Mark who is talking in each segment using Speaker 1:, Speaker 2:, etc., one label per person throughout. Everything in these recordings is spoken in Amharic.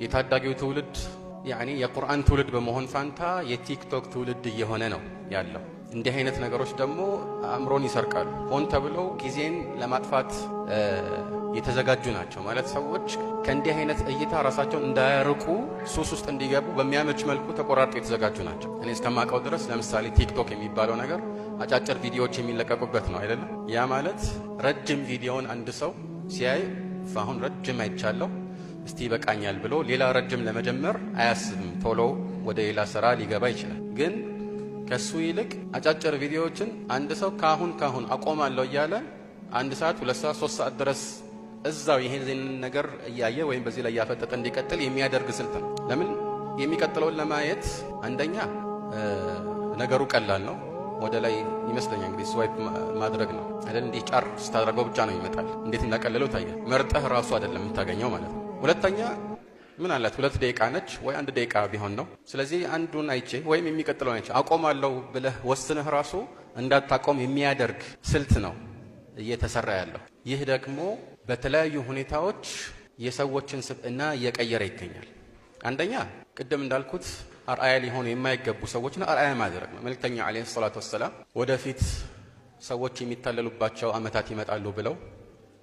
Speaker 1: የታዳጊው ትውልድ ያኒ የቁርአን ትውልድ በመሆን ፋንታ የቲክቶክ ትውልድ እየሆነ ነው ያለው። እንዲህ አይነት ነገሮች ደግሞ አእምሮን ይሰርቃሉ። ሆን ተብለው ጊዜን ለማጥፋት የተዘጋጁ ናቸው ማለት ሰዎች ከእንዲህ አይነት እይታ ራሳቸውን እንዳያርቁ ሱስ ውስጥ እንዲገቡ በሚያመች መልኩ ተቆራርጠው የተዘጋጁ ናቸው። እኔ እስከማውቀው ድረስ ለምሳሌ ቲክቶክ የሚባለው ነገር አጫጭር ቪዲዮዎች የሚለቀቁበት ነው አይደለም? ያ ማለት ረጅም ቪዲዮውን አንድ ሰው ሲያይ አሁን ረጅም አይቻለሁ እስቲ ይበቃኛል ብሎ ሌላ ረጅም ለመጀመር አያስብም። ቶሎ ወደ ሌላ ስራ ሊገባ ይችላል። ግን ከሱ ይልቅ አጫጭር ቪዲዮዎችን አንድ ሰው ካሁን አቆማለሁ እያለ 1 ሰዓት 2 ሰዓት 3 ሰዓት ድረስ እዛው ይሄን ነገር እያየ ወይም በዚህ ላይ ያፈጠጠ እንዲቀጥል የሚያደርግ ስልት ነው። ለምን የሚቀጥለውን ለማየት አንደኛ ነገሩ ቀላል ነው። ወደ ላይ ይመስለኛል እንግዲህ ስዋይፕ ማድረግ ነው አይደል? እንዲህ ጫር ስታደርገው ብቻ ነው ይመጣል። እንዴት እንዳቀለለው ታያል። መርጠህ ራሱ አይደለም የምታገኘው ማለት ነው። ሁለተኛ ምን አላት 2 ደቂቃ ነች ወይ 1 ደቂቃ ቢሆን ነው። ስለዚህ አንዱን አይቼ ወይም የሚቀጥለውን አይቼ አቆማለሁ ብለህ ወስነህ ራሱ እንዳታቆም የሚያደርግ ስልት ነው እየተሰራ ያለው። ይህ ደግሞ በተለያዩ ሁኔታዎች የሰዎችን ስብዕና እየቀየረ ይገኛል። አንደኛ ቅድም እንዳልኩት አርአያ ሊሆኑ የማይገቡ ሰዎችን አርአያ ማድረግ ነው። መልእክተኛ አለይሂ ሰላቱ ወሰላም ወደፊት ሰዎች የሚታለሉባቸው አመታት ይመጣሉ ብለው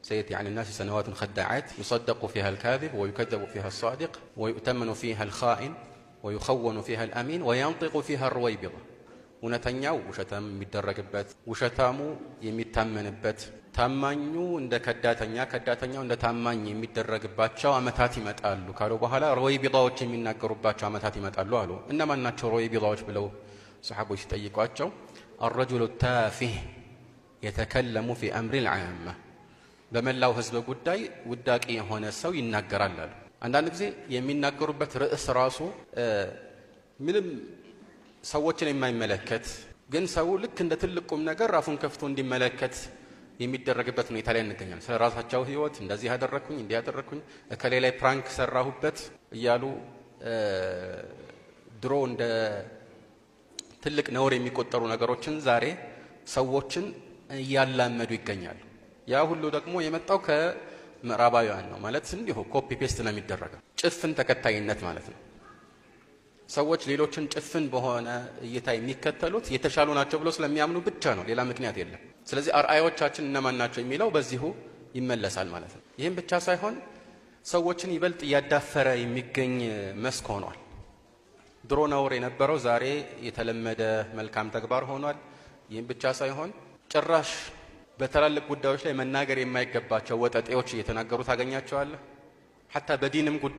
Speaker 1: سيأتي عن الناس سنوات خداعات يصدق فيها الكاذب ويكذب فيها الصادق ويؤتمن فيها الخائن ويخون فيها الأمين وينطق فيها الرويبضة ونتنياو وشتام የሚደረግበት ውሸታሙ የሚታመንበት ታማኙ እንደ ከዳተኛው እንደ ታማኝ የሚደረግባቸው አመታት ይመጣሉ ካሉ በኋላ ሮይቢዳዎች የሚናገሩባቸው አመታት ይመጣሉ አሉ። እነማን ናቸው ሮይቢዳዎች ብለው ሰሃቦች ሲጠይቋቸው الرجل التافه يتكلم في أمر العامة በመላው ህዝብ ጉዳይ ውዳቂ የሆነ ሰው ይናገራል አሉ። አንዳንድ ጊዜ የሚናገሩበት ርዕስ ራሱ ምንም ሰዎችን የማይመለከት ግን ሰው ልክ እንደ ትልቁም ነገር ራሱን ከፍቶ እንዲመለከት የሚደረግበት ሁኔታ ላይ እንገኛለን። ስለ ራሳቸው ህይወት እንደዚህ ያደረኩኝ እንዲህ ያደረኩኝ እከሌ ላይ ፕራንክ ሰራሁበት እያሉ ድሮ እንደ ትልቅ ነውር የሚቆጠሩ ነገሮችን ዛሬ ሰዎችን እያላመዱ ይገኛሉ። ያ ሁሉ ደግሞ የመጣው ከምዕራባውያን ነው ማለት እንዲሁ ኮፒ ፔስት ነው የሚደረገው። ጭፍን ተከታይነት ማለት ነው። ሰዎች ሌሎችን ጭፍን በሆነ እይታ የሚከተሉት የተሻሉ ናቸው ብሎ ስለሚያምኑ ብቻ ነው፣ ሌላ ምክንያት የለም። ስለዚህ አርአያዎቻችን እነማን ናቸው የሚለው በዚሁ ይመለሳል ማለት ነው። ይህም ብቻ ሳይሆን ሰዎችን ይበልጥ እያዳፈረ የሚገኝ መስክ ሆኗል። ድሮ ነውር የነበረው ዛሬ የተለመደ መልካም ተግባር ሆኗል። ይህም ብቻ ሳይሆን ጭራሽ በተላልቅ ጉዳዮች ላይ መናገር የማይገባቸው ወጠጤዎች እየተናገሩ ታገኛቸዋለህ። ሐታ በዲንም